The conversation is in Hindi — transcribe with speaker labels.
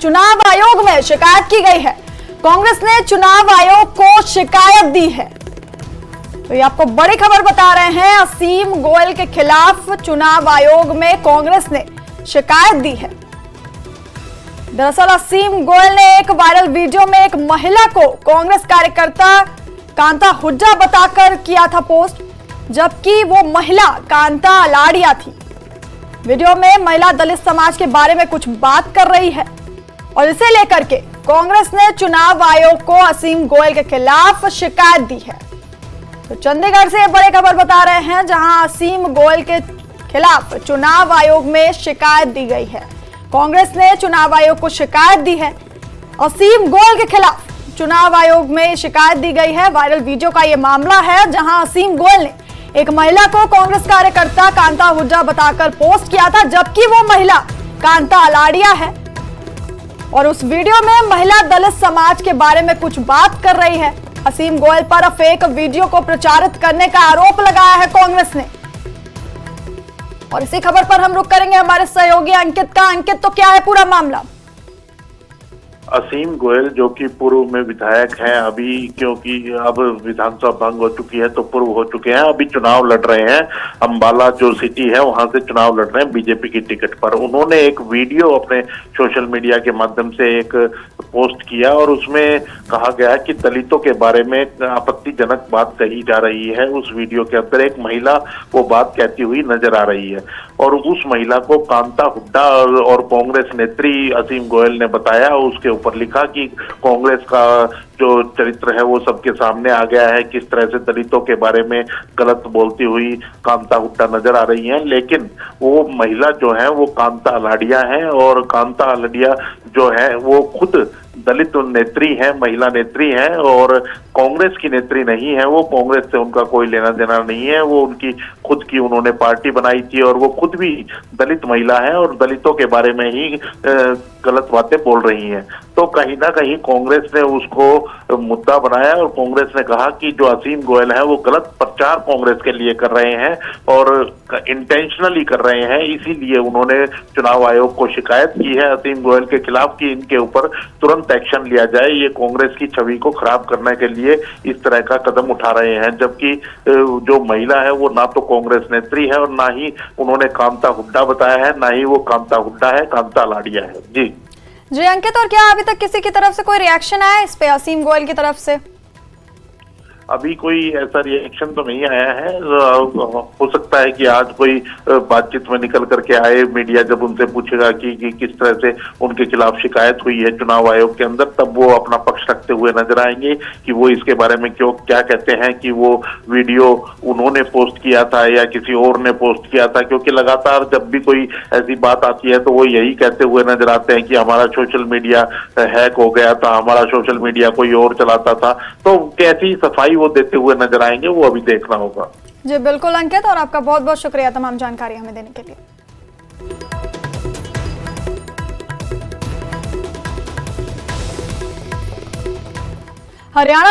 Speaker 1: चुनाव आयोग में शिकायत की गई है। कांग्रेस ने चुनाव आयोग को शिकायत दी है। तो ये आपको बड़ी खबर बता रहे हैं, असीम गोयल के खिलाफ चुनाव आयोग में कांग्रेस ने शिकायत दी है। दरअसल असीम गोयल ने एक वायरल वीडियो में एक महिला को कांग्रेस कार्यकर्ता कांता हुड्डा बताकर किया था पोस्ट, जबकि वो महिला कांता अलाड़िया थी। वीडियो में महिला दलित समाज के बारे में कुछ बात कर रही है और इसे लेकर के कांग्रेस ने चुनाव आयोग को असीम गोयल के खिलाफ शिकायत दी है। तो चंडीगढ़ से बड़ी खबर बता रहे हैं, जहां असीम गोयल के खिलाफ चुनाव आयोग में शिकायत दी गई है। कांग्रेस ने चुनाव आयोग को शिकायत दी है। असीम गोयल के खिलाफ चुनाव आयोग में शिकायत दी गई है। वायरल वीडियो का यह मामला है, जहां असीम गोयल ने एक महिला को कांग्रेस कार्यकर्ता कांता हुड्डा बताकर पोस्ट किया था, जबकि वो महिला कांता अलाड़िया है और उस वीडियो में महिला दलित समाज के बारे में कुछ बात कर रही है। असीम गोयल पर फेक वीडियो को प्रचारित करने का आरोप लगाया है कांग्रेस ने। और इसी खबर पर हम रुक करेंगे हमारे सहयोगी अंकित का। अंकित, तो क्या है पूरा मामला?
Speaker 2: असीम गोयल जो कि पूर्व में विधायक हैं, अभी क्योंकि अब विधानसभा भंग हो चुकी है तो पूर्व हो चुके हैं, अभी चुनाव लड़ रहे हैं। अंबाला जो सिटी है वहां से चुनाव लड़ रहे हैं बीजेपी की टिकट पर। उन्होंने एक वीडियो अपने सोशल मीडिया के माध्यम से एक पोस्ट किया और उसमें कहा गया कि दलितों के बारे में आपत्तिजनक बात कही जा रही है। उस वीडियो के अंदर एक महिला वो बात कहती हुई नजर आ रही है और उस महिला को कांता हुड्डा और कांग्रेस नेत्री असीम गोयल ने बताया। उसके ऊपर लिखा कि कांग्रेस का जो चरित्र है वो सबके सामने आ गया है, किस तरह से दलितों के बारे में गलत बोलती हुई कांता हुड्डा नजर आ रही हैं। लेकिन वो महिला जो है वो कांता अलाड़िया है और कांता अलाड़िया जो है वो खुद दलित नेत्री है, महिला नेत्री है और कांग्रेस की नेत्री नहीं है। वो कांग्रेस से उनका कोई लेना देना नहीं है। वो उनकी खुद की उन्होंने पार्टी बनाई थी और वो खुद भी दलित महिला है और दलितों के बारे में ही गलत बातें बोल रही हैं। तो कहीं ना कहीं कांग्रेस ने उसको मुद्दा बनाया और कांग्रेस ने कहा कि जो असीम गोयल है वो गलत प्रचार कांग्रेस के लिए कर रहे हैं और इंटेंशनली कर रहे हैं। इसीलिए उन्होंने चुनाव आयोग को शिकायत की है असीम गोयल के खिलाफ कि इनके ऊपर तुरंत एक्शन लिया जाए। ये कांग्रेस की छवि को खराब करने के लिए इस तरह का कदम उठा रहे हैं, जबकि जो महिला है वो ना तो कांग्रेस नेत्री है और ना ही उन्होंने कांता हुड्डा बताया है, ना ही वो कांता हुड्डा है, कांता अलाड़िया है। जी
Speaker 1: अंकित, और क्या अभी तक किसी की तरफ से कोई रिएक्शन आया इस पे असीम गोयल की तरफ से?
Speaker 2: अभी कोई ऐसा रिएक्शन तो नहीं आया है। हो सकता है कि आज कोई बातचीत में निकल करके आए, मीडिया जब उनसे पूछेगा कि किस तरह से उनके खिलाफ शिकायत हुई है चुनाव आयोग के अंदर, तब वो अपना पक्ष रखते हुए नजर आएंगे कि वो इसके बारे में क्या कहते हैं कि वो वीडियो उन्होंने पोस्ट किया था या किसी और ने पोस्ट किया था। क्योंकि लगातार जब भी कोई ऐसी बात आती है तो वो यही कहते हुए नजर आते हैं कि हमारा सोशल मीडिया हैक हो गया था, हमारा सोशल मीडिया कोई और चलाता था। तो कैसी सफाई वो देते हुए नजर आएंगे, वो अभी देखना होगा।
Speaker 1: जी बिल्कुल अंकित, और आपका बहुत बहुत शुक्रिया तमाम जानकारी हमें देने के लिए। हरियाणा